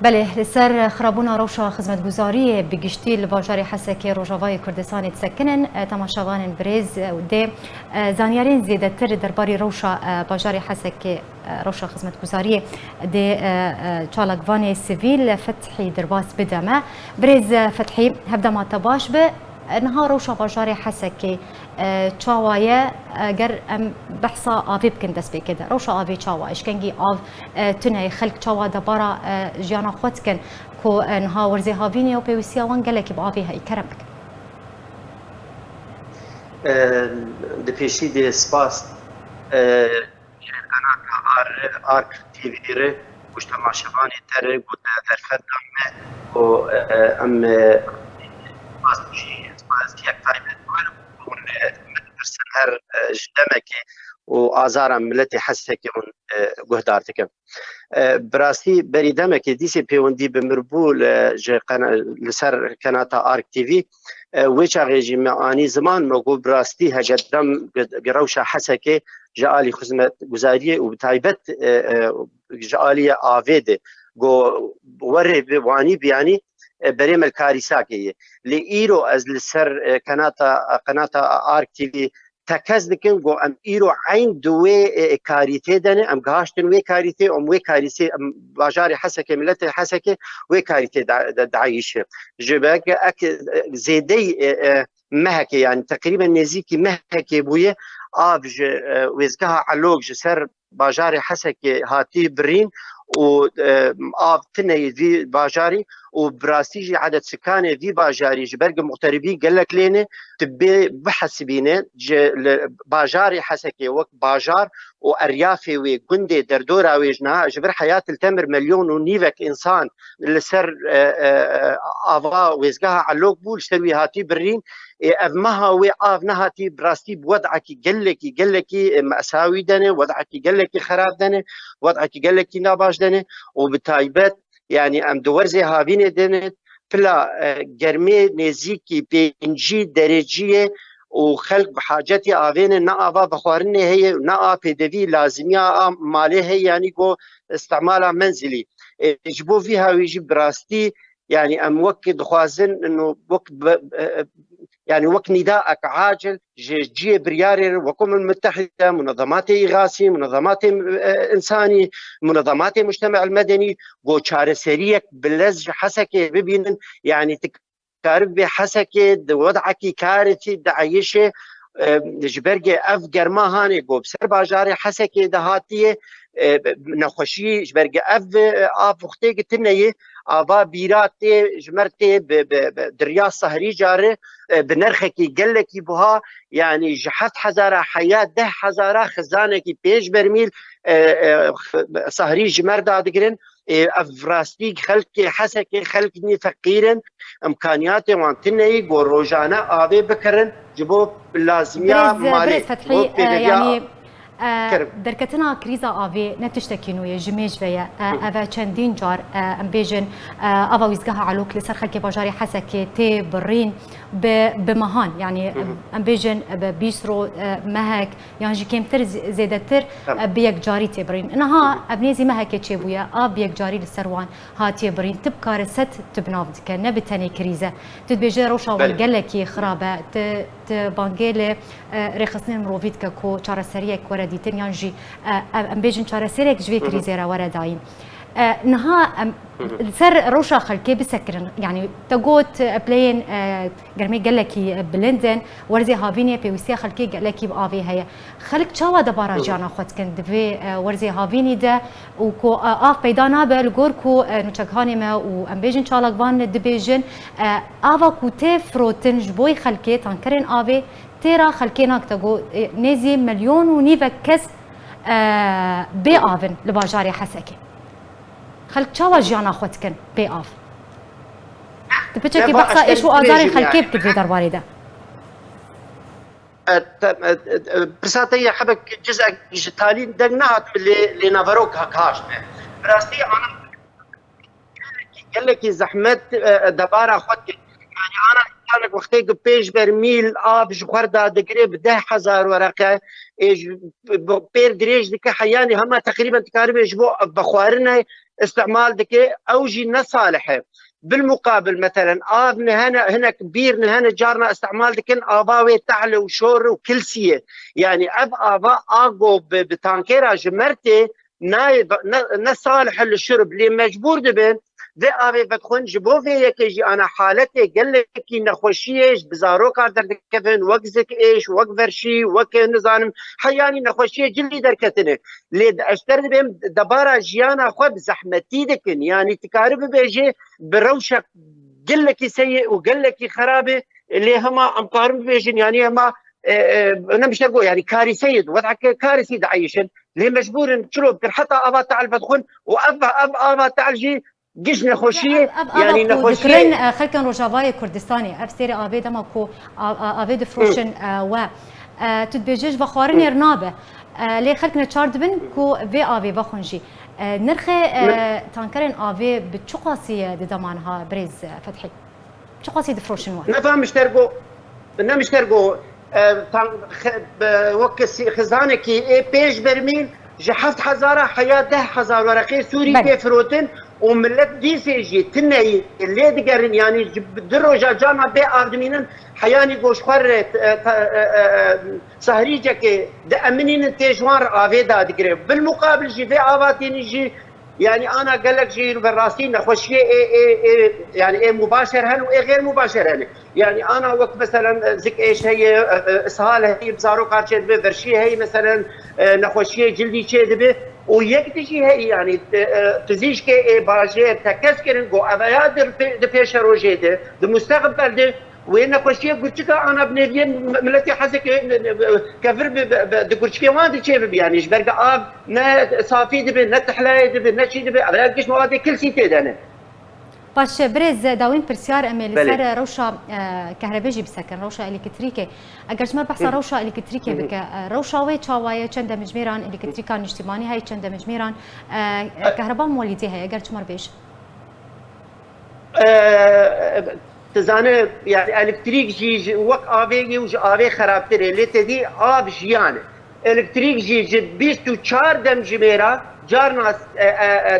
بله لسر خرابونا روشا خدمتگزاری بگشتی لباجاری حسکی روجاوای کردستان تسکنن تماشاوان بریز ده زانیارین زیاده تر درباری روشا باجاری حسکی روشا خدمتگزاری ده چالکوان سیویل فتحی درباس بدمه بریز فتحی هبدا ما تباش به نها روشا باجاری حسکی چاوایه گر بحثا آوی بکن دست بکده روشا آوی چاوا اشکنگی آو تنه خلق چاوا دبارا جانا خود کن کو نها ورزی هاوینی و پیوسیا وان گلکی با آوی های کرم بکن دپیشی دی سپاس قناة آرك تي في ره مجتمع شباني تره قد ارفد ام و ام سپاس یک تایمت ون مدرسن هر جدمکی و آزارم ملتی حسکی ون گهدارتکم براستی بریدمکی دیسی پیوندی بمربول لسر قناة آرك تي في ويش غيجي معاني زمان مقول براستي هجدم قروشة حسكي جالي خدمة جزائرية وبتايبت جالي آفيد جو وري واني بياني بريم الكارثاكية لإيرو از لسر قناة آرك تي في تكز دكن جو ام إيرو عين دوي كاريتي دني ام غاشتن وي كاريتي ام وي كاريتي ام باجاري حسكي ملتي حسكي وي كاريتي دعيش جباك اك زيدي مهكي يعني تقريبا نزيكي مهكي بويه ابج ويزكها علوق جسر باجاري حسكي هاتي برين و آب تنهي في باجاري وبراستيجي عدد سكاني في باجاري جبرق مغتربين قال لك لينه تبي بحث بينه باجاري حسكي وقت باجار واريافي وجندي دردوره ويجنا جبر حياه التمر مليون ونيفك انسان اللي سر افا ويزقها علوك بول سوي هاتي برين افمها وعاف نهاتي براستي بوضعك قال لك مأساوي دنه وضعك قال لك خراب دنه وضعك قال لك ناباش دنه وبتايبت يعني ام دورزي هافين دنت بلا جرمي نزيكي بينجي درجيه وخلق بحاجتي آوين نا آفا بخوارنه هي نا آفي دفي لازمية مالي هي يعني كو استعمالها منزلي يجبو فيها ويجي براستي يعني ام وقت خوازن انه وقت يعني وقت نداءك عاجل جي برياري وكم المتحدة منظمات إغاثي منظمات إنساني منظمات المجتمع المدني جو سريك بلز حسكي ببين يعني تكارب بحسكي وضعك كارثي دعيشه جبرجي افجر ما هاني جو بسر باجاري حسكي دهاتيه نخوشي جبرجي اف وقتي قتنيه آبا بيراتي جمرتي بدريا صهري جاري بنرخكي قلكي بها يعني جحت حزارة حياة ده حزارة خزانكي بيش برميل صهري جمر دادقرن افراستيك خلقي حسكي خلقني فقيرا امكانياتي وانتني جو روجانا آبي بكرن جبو لازمية مالي بريز فتحي يعني دركتنا كريزا آوي نتشتكينو جميج فيا أفا چندين جار ام بيجن أفا ويزقها علوك لسر خلقي باجاري حسكي تي برين بمهان يعني ام بيجن بيسرو مهك يعني جي كيمتر زيدتر بيك جاري تي برين انها ابنيزي مهك تشيبويا بيك جاري للسروان هاتي برين تبكار ست تبناف دكا نبتني كريزا تدبيجي روشا وقالكي خرابه بانجيل رخصنين مروفيت كو چارة سريك ورديتن يانجي ام بيجن چارة سريك جوي كريزيرا ورداين نها سر روشا خلكي بسكرن يعني تقوت بلاين قرمي قالكي بلندن ورزي هافيني بيوسيا خلكي قالكي بآفي هيا خلك تشاوا دبارا جانا خود كن دفي ورزي هافيني ده وكو آف بيدانا بالغوركو نوچكهاني ما وام بيجن چالك وان دبيجن آفا كو تفروتن جبوي خلكي تانكرن آفي تيرا خلكي ناك تقو نيزي مليون ونيفا كس بي آفن لباجاري حسكي خلق چاوا جانا خود کن بی آف تبچه که بحثا ایش و آزاری خلقی بکد في درباره ده برساتي حبك جزء تالي دقناها اللي نافروك هكاش براستي انا قال لك زحمت دبارة خود يعني انا كانك وقتی که 5 برمیل آب جخورده دگری به 10,000 ورقه بیر دریج دکه حیانی همه تقریبا تقریبا جبو بخوارنه استعمال دكي اوجي نصالحه. بالمقابل مثلا آب هنا كبير هنا جارنا استعمال دكن آباوي تعلى وشور وكلسيه، يعني اب آبا اغو بتانكيرا جمرتي نصالح للشرب اللي مجبور دبن ذي آبي بدخون جبو في يكيجي انا حالتي قال لك نخوشيش بزارو كاردر كفن وقزك ايش وقفرشي وك نظام حياني نخوشيه جلي دركتني ليد اشتر بهم دبارا جيانا خو بزحمتي دكن يعني تكارب بيجي بروشك قال لك سيء وقال لك خرابه اللي هما امقارب بيجن يعني هما انا مش اقول يعني كارثيه وضعك كارثي دعيشن اللي مجبور تشرب حتى ابا تعال بدخن ابا تعال جي جيش نخوشيه يعني نخوشيه خلكن روجافاي كردستاني افسيري ابي دمكو ابي دفروشن و تدبيجيش بخوارن يرنابه لي خلكنا تشارد بن كو في ابي بخونجي نرخي تانكرين ابي بتشقاسي دمانها بريز فتحي تشقاسي دفروشن و نفهم مشترقو وقت خزانه كي بيج برميل جحفت حزاره حياه 10,000 ورقه سوري بفروتن وملت دي سيجي تنهي اللي دقرن يعني دروجا جامع بي اردمينن حياني قوش خرت سهريجه كي دامنين تيجوار افيدا دقري بالمقابل جي في افاتين جي يعني انا قال لك جي بالراسين نخوشيه يعني مباشر هن وايه غير مباشر هن يعني انا وقت مثلا زك ايش هي اسهال هي بزارو كارشيت بفرشي هي مثلا نخوشيه جلدي شيء ويكتشي هي يعني تزيش كي باجي تكسكرن جو ابيادر دبيش روجيده المستقبل ده وين نخوشيه قلت انا بنيين ملتي حسك كفر دقرشكي وان تشيب يعني جبرق اب نا صافي دبي نا تحلاي دبي نا شي دبي ابلاقيش مواد كل شيء تدانه باش بريز داوين برسيار امي لسر روشا كهرباجي بسكن روشا الكتريكي اگر ما بحث روشا الكتريكي بك روشا وي تشاواي چند مجميران الكتريكا اجتماعي هاي چند مجميران كهرباء مولدي هاي اگر چمر بيش تزانه يعني الكتريك جي وق افي وج افي خرابتر اللي تدي اب جيانه الكتريك جي 24 دم جميره جارنا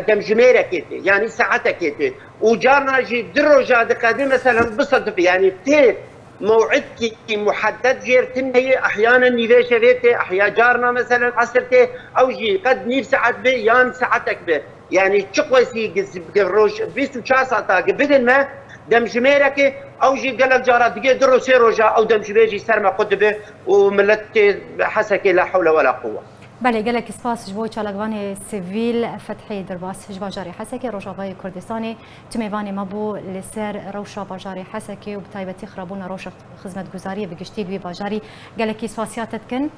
دم جميره كيتي يعني ساعتها كيتي وجارنا جي دروجا قديم مثلا بصدف يعني تي موعد كي محدد جيرتن هي احيانا نيفيش ريتي احيانا جارنا مثلا عصرتي او جي قد نيف ساعات بي يان ساعتك بي يعني تشقوسي قروش 24 ساعه بدل ما دم جميرك او جي قال جارات دقي درو سيروجا او دم جميجي سرما قدبه وملت حسكي لا حول ولا قوه. بله گلک سپاس جبوی چالگوان سیویل فتحی درباس جبا جاری حسکی روشاوای کردستانی تمیوانی مبو لسر روشا باجاری حسکی و بتایبتی خرابون روش خدمت گزاری بگشتی بی باجاری گلکی سپاسیاتت کن